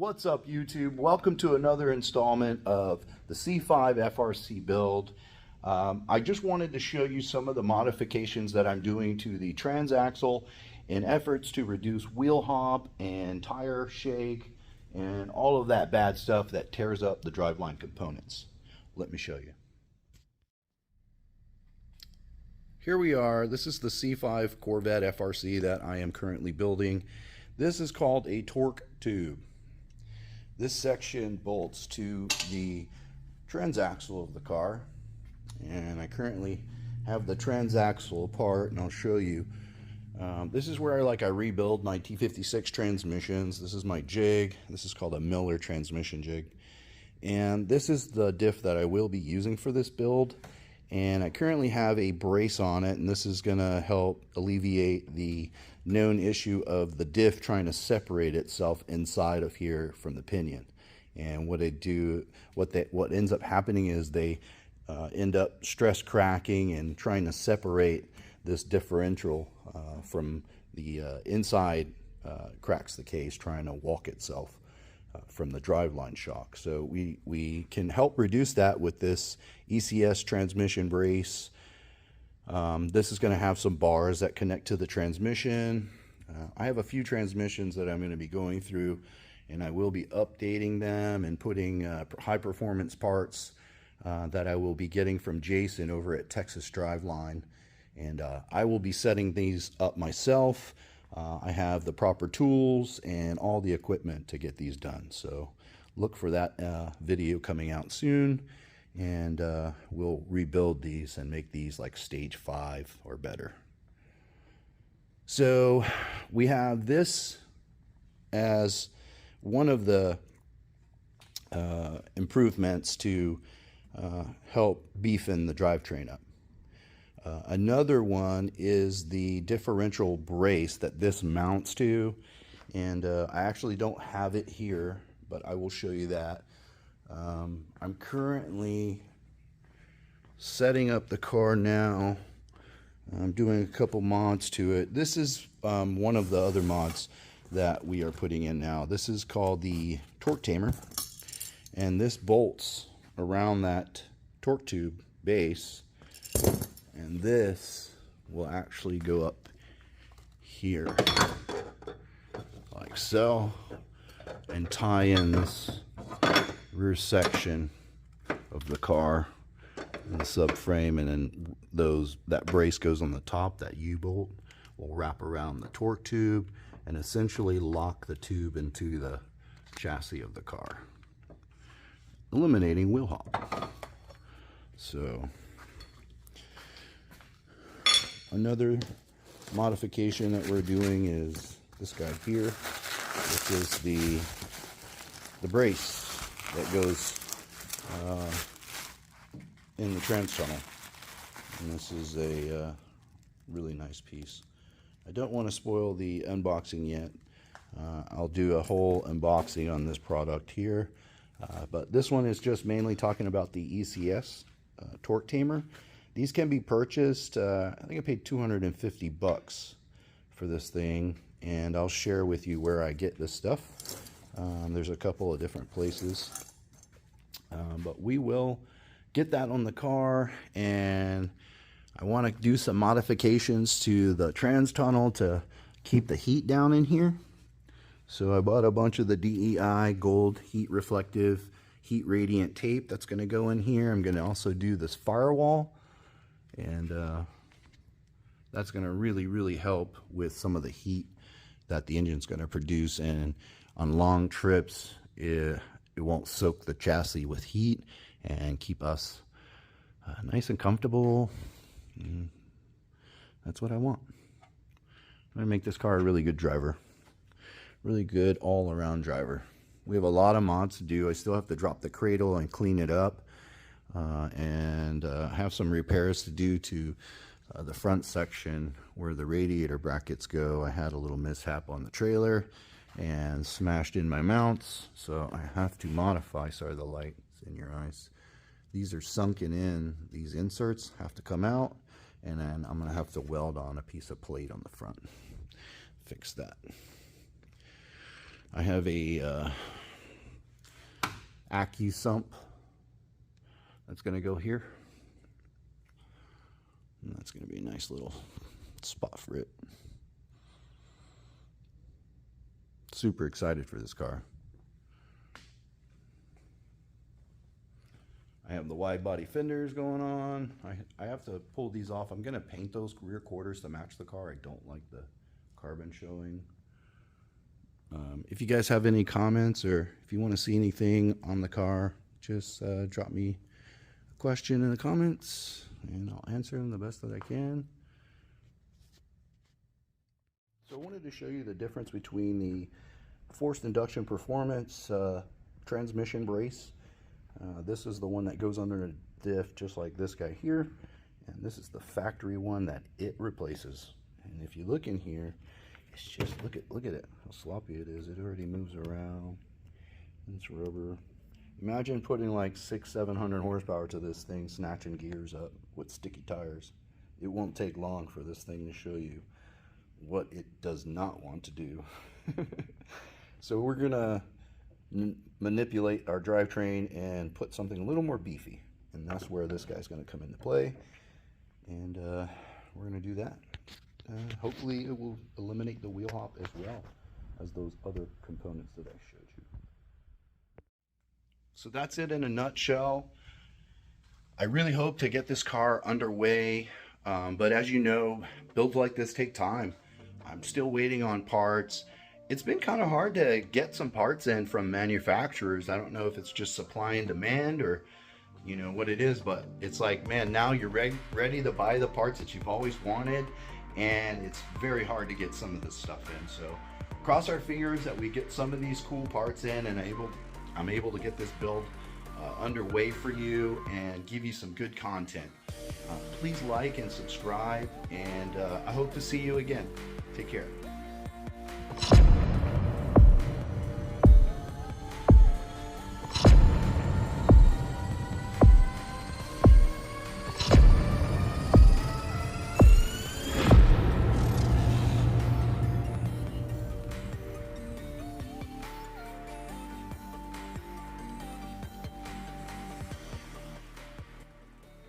What's up, YouTube? Welcome to another installment of the C5 FRC build. I just wanted to show you some of the modifications that I'm doing to the transaxle in efforts to reduce wheel hop and tire shake and all of that bad stuff that tears up the driveline components. Let me show you. Here we are. This is the C5 Corvette FRC that I am currently building. This is called a torque tube. This section bolts to the transaxle of the car, and I currently have the transaxle apart, and I'll show you. This is where I rebuild my T56 transmissions. This is my jig. This is called a Miller transmission jig, and this is the diff that I will be using for this build. And I currently have a brace on it, and this is going to help alleviate the known issue of the diff trying to separate itself inside of here from the pinion. And what ends up happening is they end up stress cracking and trying to separate this differential from the inside, cracks the case, trying to walk itself from the driveline shock. So we can help reduce that with this ECS transmission brace. This is going to have some bars that connect to the transmission. I have a few transmissions that I'm going to be going through, and I will be updating them and putting high performance parts that I will be getting from Jason over at Texas Driveline, and I will be setting these up myself. I have the proper tools and all the equipment to get these done, so look for that video coming out soon, and we'll rebuild these and make these like stage 5 or better. So we have this as one of the improvements to help beefing the drivetrain up. Another one is the differential brace that this mounts to, and I actually don't have it here, but I will show you that. I'm currently setting up the car now. I'm doing a couple mods to it. This is one of the other mods that we are putting in now. This is called the torque tamer, and this bolts around that torque tube base, and this will actually go up here like so and tie in this rear section of the car and the subframe, and then that brace goes on the top. That U-bolt will wrap around the torque tube and essentially lock the tube into the chassis of the car, eliminating wheel hop. So another modification that we're doing is this guy here. This is the brace that goes in the trans tunnel, and this is a really nice piece. I don't want to spoil the unboxing yet. I'll do a whole unboxing on this product here, but this one is just mainly talking about the ECS torque tamer. These can be purchased. I think I paid $250 for this thing, and I'll share with you where I get this stuff. There's a couple of different places, but we will get that on the car, and I want to do some modifications to the trans tunnel to keep the heat down in here. So I bought a bunch of the DEI gold heat reflective, heat radiant tape that's going to go in here. I'm going to also do this firewall, and that's going to really help with some of the heat that the engine's going to produce, and on long trips it won't soak the chassis with heat and keep us nice and comfortable. And that's what I want. I'm going to make this car a really good driver, really good all-around driver. We have a lot of mods to do. I still have to drop the cradle and clean it up, and have some repairs to do to the front section where the radiator brackets go. I had a little mishap on the trailer and smashed in my mounts, so I have to modify. Sorry, the light's in your eyes. These are sunken in. These inserts have to come out, and then I'm going to have to weld on a piece of plate on the front. Fix that. I have a sump that's going to go here. And that's going to be a nice little spot for it. Super excited for this car. I have the wide body fenders going on. I have to pull these off. I'm going to paint those rear quarters to match the car. I don't like the carbon showing. If you guys have any comments or if you want to see anything on the car, just drop me a question in the comments and I'll answer them the best that I can. So I wanted to show you the difference between the forced induction performance transmission brace. This is the one that goes under the diff, just like this guy here, and this is the factory one that it replaces. And if you look in here, it's just look at it, how sloppy it is. It already moves around. It's rubber. Imagine putting like 600-700 horsepower to this thing, snatching gears up with sticky tires. It won't take long for this thing to show you what it does not want to do. So we're gonna manipulate our drivetrain and put something a little more beefy, and that's where this guy's going to come into play, and we're going to do that. Hopefully it will eliminate the wheel hop as well as those other components that I showed you. So that's it in a nutshell. I really hope to get this car underway, but as you know, builds like this take time. I'm still waiting on parts. It's been kind of hard to get some parts in from manufacturers. I don't know if it's just supply and demand or you know what it is, but it's like, man, now you're ready to buy the parts that you've always wanted, and it's very hard to get some of this stuff in. So cross our fingers that we get some of these cool parts in, and I'm able to get this build underway for you and give you some good content. Please like and subscribe, and I hope to see you again. Take care.